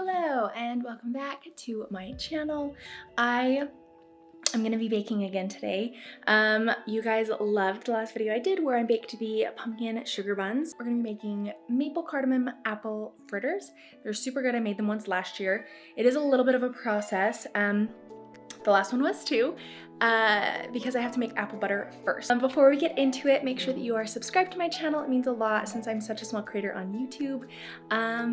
Hello and welcome back to my channel. I'm gonna be baking again today. You guys loved the last video I did where I baked the pumpkin sugar buns. We're gonna be making maple cardamom apple fritters. They're super good. I made them once last year. It is a little bit of a process. The last one was too, because I have to make apple butter first. Before we get into it, make sure that you are subscribed to my channel. It means a lot since I'm such a small creator on YouTube.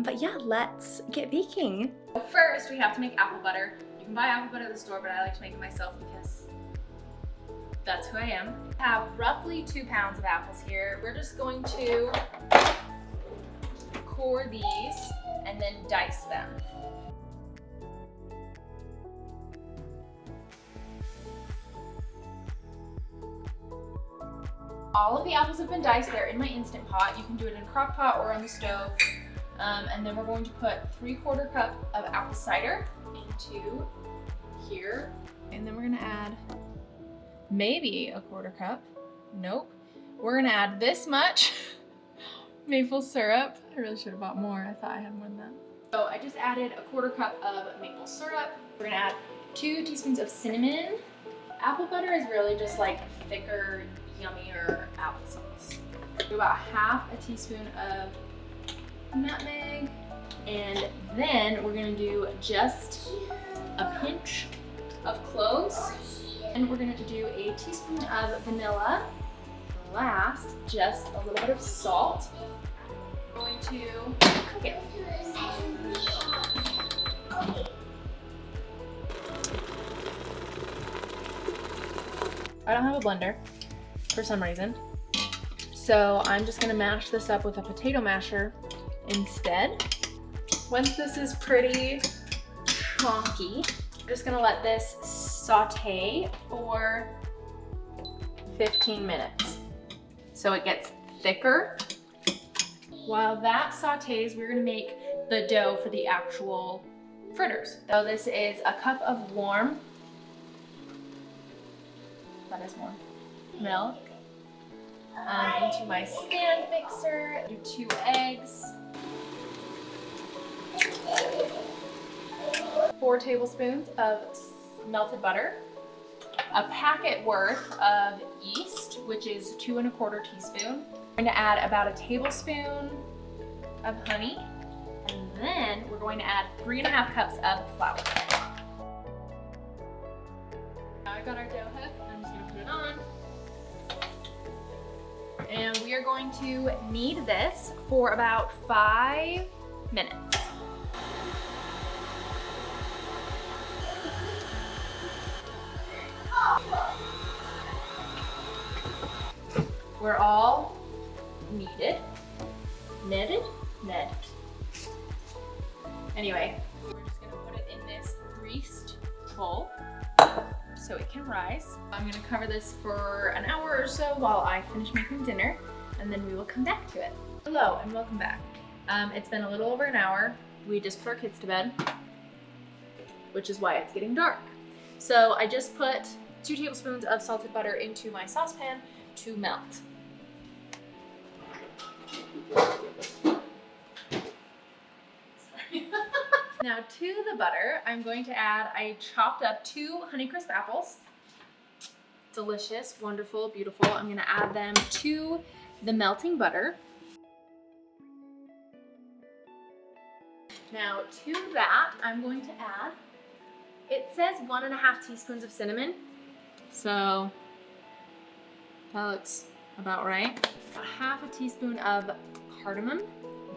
But yeah, let's get baking. First, we have to make apple butter. You can buy apple butter at the store, but I like to make it myself because that's who I am. I have roughly 2 pounds of apples here. We're just going to core these and then dice them. All of the apples have been diced. They're in my Instant Pot. You can do it in a crock pot or on the stove. And then we're going to put 3/4 cup of apple cider into here. And then we're gonna add maybe 1/4 cup. Nope. We're gonna add this much maple syrup. I really should have bought more. I thought I had more than that. So I just added 1/4 cup of maple syrup. We're gonna add 2 teaspoons of cinnamon. Apple butter is really just like thicker, yummier applesauce. Do about 1/2 teaspoon of nutmeg, and then we're gonna do just a pinch of cloves, and we're gonna do a teaspoon of vanilla. Last, just a little bit of salt. We're going to cook it. I don't have a blender for some reason, so I'm just gonna mash this up with a potato masher instead. Once this is pretty chunky, I'm just gonna let this saute for 15 minutes so it gets thicker. While that sautés, we're gonna make the dough for the actual fritters. So this is a cup of warm, that is warm, milk into my stand mixer. Do 2 eggs, 4 tablespoons of melted butter, a packet worth of yeast, which is 2 1/4 teaspoons. I'm going to add about a tablespoon of honey, and then we're going to add 3 1/2 cups of flour. Now I got our dough hook. I'm just going to put it on. And we are going to knead this for about 5 minutes. We're all kneaded. Anyway, we're just gonna put it in this greased bowl so it can rise. I'm gonna cover this for an hour or so while I finish making dinner, and then we will come back to it. Hello and welcome back. It's been a little over an hour. We just put our kids to bed, which is why it's getting dark. So I just put 2 tablespoons of salted butter into my saucepan to melt. Now to the butter, I'm going to add, I chopped up 2 Honeycrisp apples. Delicious, wonderful, beautiful. I'm gonna add them to the melting butter. Now to that, I'm going to add, it says 1 1/2 teaspoons of cinnamon. So that looks about right. A 1/2 teaspoon of cardamom.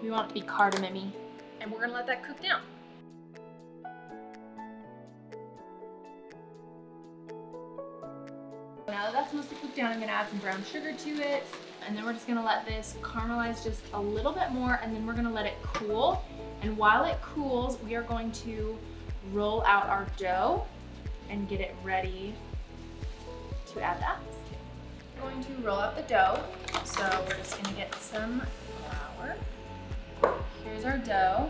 We want it to be cardamom-y. And we're gonna let that cook down. Now that that's mostly cooked down, I'm gonna add some brown sugar to it. And then we're just gonna let this caramelize just a little bit more, and then we're gonna let it cool. And while it cools, we are going to roll out our dough and get it ready to add the apples to. We're going to roll out the dough. So we're just gonna get some flour. Here's our dough.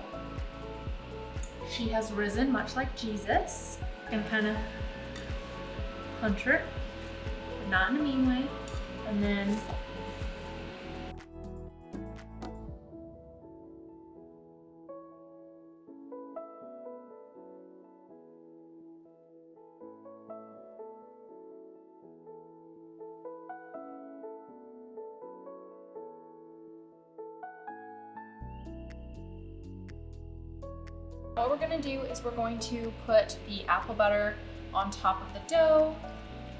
She has risen much like Jesus. Gonna kind of punch her, but not in a mean way. And then What we're gonna do is we're going to put the apple butter on top of the dough.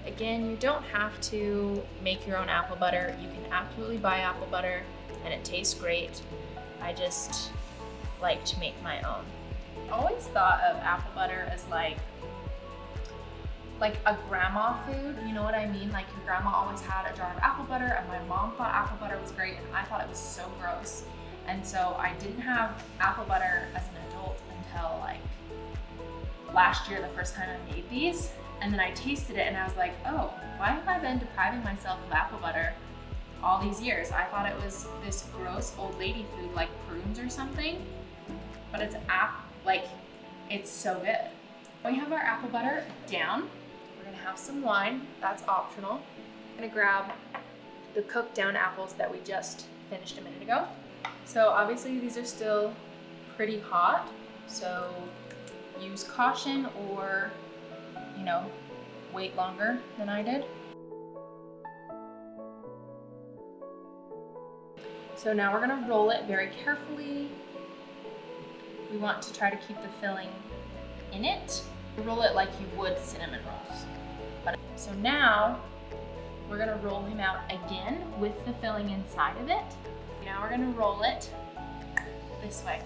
Again, you don't have to make your own apple butter. You can absolutely buy apple butter and it tastes great. I just like to make my own. I always thought of apple butter as like a grandma food, you know what I mean? Like your grandma always had a jar of apple butter and my mom thought apple butter was great and I thought it was so gross. And so I didn't have apple butter as an adult until like last year, the first time I made these. And then I tasted it and I was like, oh, why have I been depriving myself of apple butter all these years? I thought it was this gross old lady food like prunes or something, but it's it's so good. We have our apple butter down. We're gonna have some wine, that's optional. I'm gonna grab the cooked down apples that we just finished a minute ago. So obviously these are still pretty hot, so use caution or, you know, wait longer than I did. So now we're gonna roll it very carefully. We want to try to keep the filling in it. Roll it like you would cinnamon rolls. So now we're gonna roll him out again with the filling inside of it. Now we're gonna roll it this way.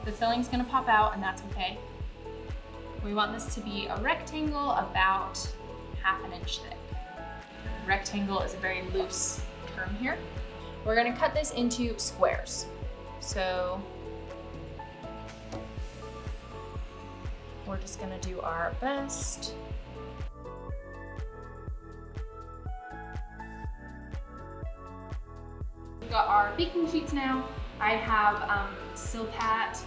The filling's gonna pop out and that's okay. We want this to be a rectangle about 1/2 inch thick. Rectangle is a very loose term here. We're gonna cut this into squares. So we're just gonna do our best. We've got our baking sheets now. I have Silpat,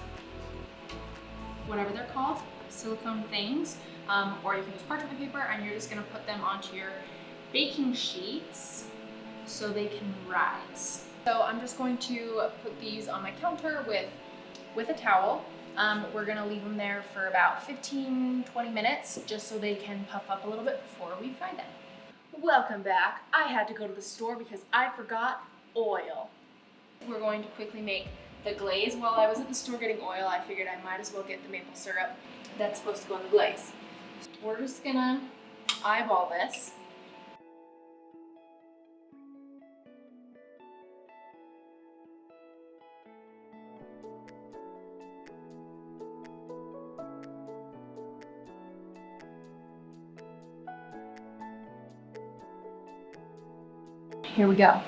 whatever they're called, silicone things, or you can use parchment paper and you're just gonna put them onto your baking sheets so they can rise. So I'm just going to put these on my counter with a towel. We're gonna leave them there for about 15-20 minutes just so they can puff up a little bit before we fry them. Welcome back. I had to go to the store because I forgot oil. We're going to quickly make the glaze. While I was at the store getting oil, I figured I might as well get the maple syrup that's supposed to go in the glaze. We're just gonna eyeball this. Here we go.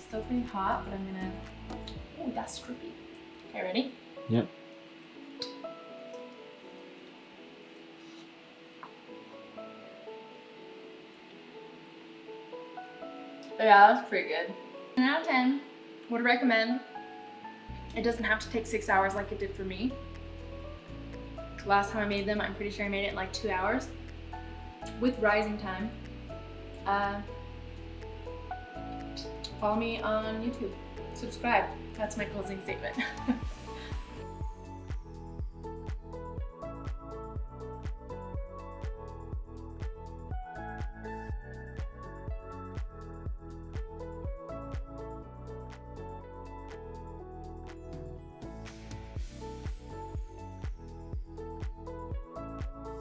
Still pretty hot, but I'm gonna, oh, that's drippy. Okay, ready? Yep. Yeah, that's pretty good. 10 out of 10, would recommend. It doesn't have to take 6 hours like it did for me. Last time I made them, I'm pretty sure I made it in like 2 hours with rising time. Follow me on YouTube. Subscribe. That's my closing statement.